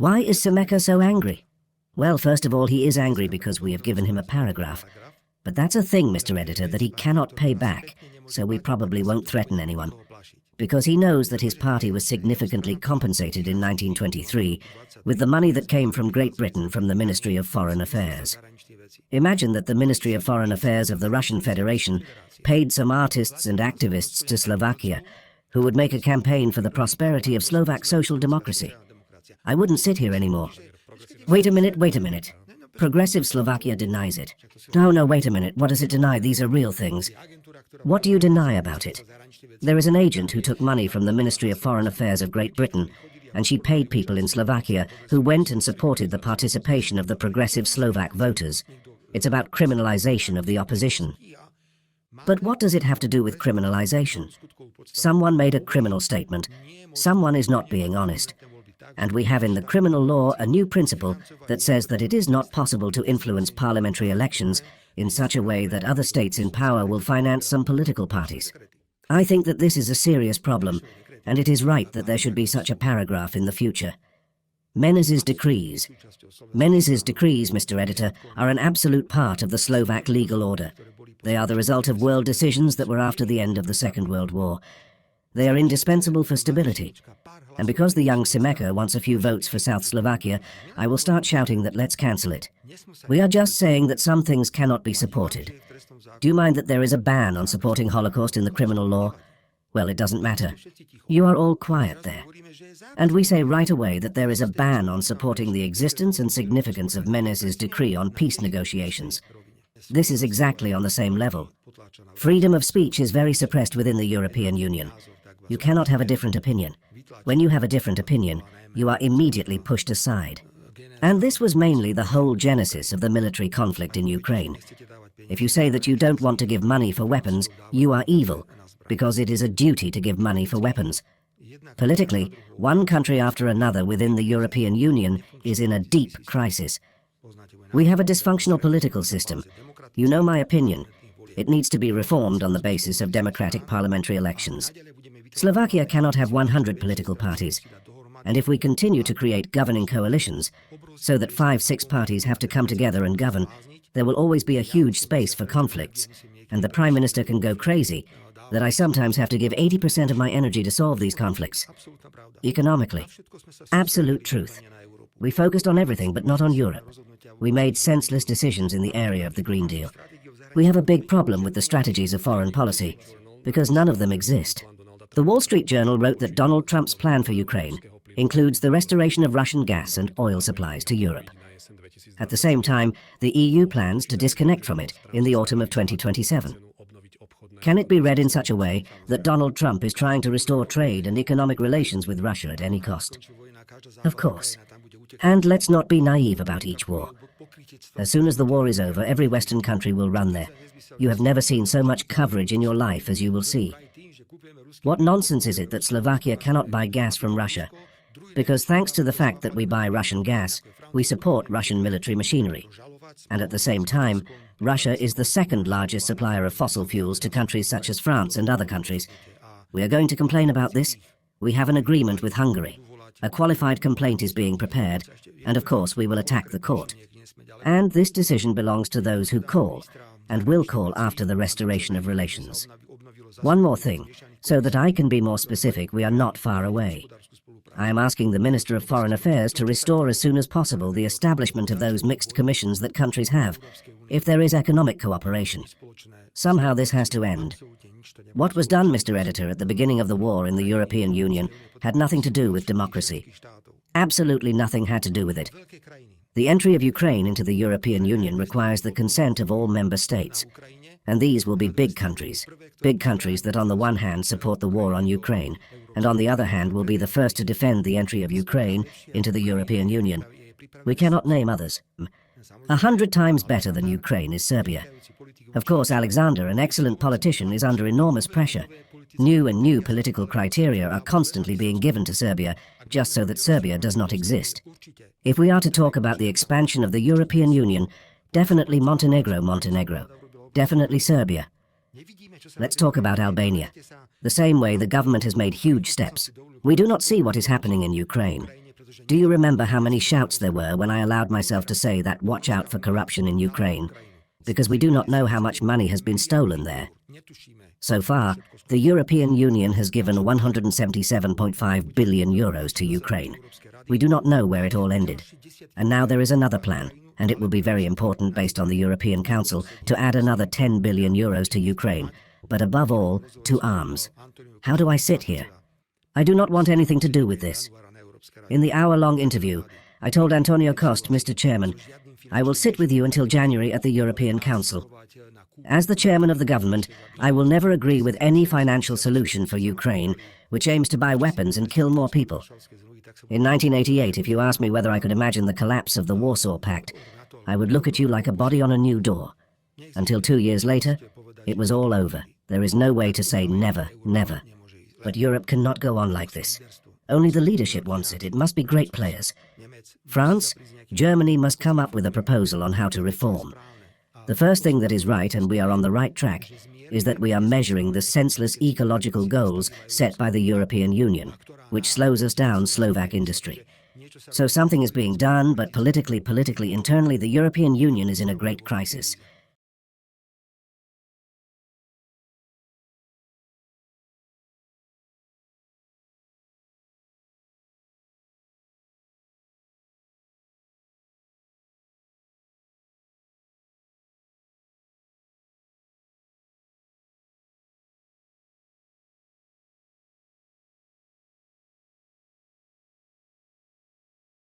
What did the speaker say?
Why is Semeka so angry? Well, first of all, he is angry because we have given him a paragraph. But that's a thing, Mr. Editor, that he cannot pay back, so we probably won't threaten anyone. Because he knows that his party was significantly compensated in 1923 with the money that came from Great Britain from the Ministry of Foreign Affairs. Imagine that the Ministry of Foreign Affairs of the Russian Federation paid some artists and activists to Slovakia who would make a campaign for the prosperity of Slovak social democracy. I wouldn't sit here anymore. Wait a minute. Progressive Slovakia denies it. No, wait a minute. What does it deny? These are real things. What do you deny about it? There is an agent who took money from the Ministry of Foreign Affairs of Great Britain, and she paid people in Slovakia who went and supported the participation of the progressive Slovak voters. It's about criminalization of the opposition. But what does it have to do with criminalization? Someone made a criminal statement. Someone is not being honest. And we have in the criminal law a new principle that says that it is not possible to influence parliamentary elections in such a way that other states in power will finance some political parties. I think that this is a serious problem, and it is right that there should be such a paragraph in the future. Menez's decrees, Mr. Editor, are an absolute part of the Slovak legal order. They are the result of world decisions that were after the end of the Second World War. They are indispensable for stability. And because the young Semeka wants a few votes for South Slovakia, I will start shouting that let's cancel it. We are just saying that some things cannot be supported. Do you mind that there is a ban on supporting Holocaust in the criminal law? Well, it doesn't matter. You are all quiet there. And we say right away that there is a ban on supporting the existence and significance of Menez's decree on peace negotiations. This is exactly on the same level. Freedom of speech is very suppressed within the European Union. You cannot have a different opinion. When you have a different opinion, you are immediately pushed aside. And this was mainly the whole genesis of the military conflict in Ukraine. If you say that you don't want to give money for weapons, you are evil, because it is a duty to give money for weapons. Politically, one country after another within the European Union is in a deep crisis. We have a dysfunctional political system. You know my opinion. It needs to be reformed on the basis of democratic parliamentary elections. Slovakia cannot have 100 political parties. And if we continue to create governing coalitions, so that 5-6 parties have to come together and govern, there will always be a huge space for conflicts, and the Prime Minister can go crazy, that I sometimes have to give 80% of my energy to solve these conflicts. Economically, absolute truth. We focused on everything but not on Europe. We made senseless decisions in the area of the Green Deal. We have a big problem with the strategies of foreign policy, because none of them exist. The Wall Street Journal wrote that Donald Trump's plan for Ukraine includes the restoration of Russian gas and oil supplies to Europe. At the same time, the EU plans to disconnect from it in the autumn of 2027. Can it be read in such a way that Donald Trump is trying to restore trade and economic relations with Russia at any cost? Of course. And let's not be naive about each war. As soon as the war is over, every Western country will run there. You have never seen so much coverage in your life as you will see. What nonsense is it that Slovakia cannot buy gas from Russia? Because thanks to the fact that we buy Russian gas, we support Russian military machinery. And at the same time, Russia is the second largest supplier of fossil fuels to countries such as France and other countries. We are going to complain about this. We have an agreement with Hungary. A qualified complaint is being prepared, and of course we will attack the court. And this decision belongs to those who call, and will call after the restoration of relations. One more thing, so that I can be more specific, we are not far away. I am asking the Minister of Foreign Affairs to restore as soon as possible the establishment of those mixed commissions that countries have, if there is economic cooperation. Somehow this has to end. What was done, Mr. Editor, at the beginning of the war in the European Union had nothing to do with democracy. Absolutely nothing had to do with it. The entry of Ukraine into the European Union requires the consent of all member states. And these will be big countries that on the one hand support the war on Ukraine, and on the other hand will be the first to defend the entry of Ukraine into the European Union. We cannot name others. 100 times better than Ukraine is Serbia. Of course, Alexander, an excellent politician, is under enormous pressure. New political criteria are constantly being given to Serbia, just so that Serbia does not exist. If we are to talk about the expansion of the European Union, definitely Montenegro. Definitely Serbia. Let's talk about Albania. The same way the government has made huge steps. We do not see what is happening in Ukraine. Do you remember how many shouts there were when I allowed myself to say that watch out for corruption in Ukraine? Because we do not know how much money has been stolen there. So far, the European Union has given 177.5 billion euros to Ukraine. We do not know where it all ended. And now there is another plan, and it will be very important based on the European Council to add another 10 billion euros to Ukraine, but above all, to arms. How do I sit here? I do not want anything to do with this. In the hour-long interview, I told Antonio Costa, Mr. Chairman, I will sit with you until January at the European Council. As the chairman of the government, I will never agree with any financial solution for Ukraine, which aims to buy weapons and kill more people. In 1988, if you asked me whether I could imagine the collapse of the Warsaw Pact, I would look at you like a body on a new door. Until 2 years later, it was all over. There is no way to say never, never. But Europe cannot go on like this. Only the leadership wants it. It must be great players. France, Germany must come up with a proposal on how to reform. The first thing that is right, and we are on the right track, is that we are measuring the senseless ecological goals set by the European Union, which slows us down Slovak industry. So something is being done, but politically, internally, the European Union is in a great crisis.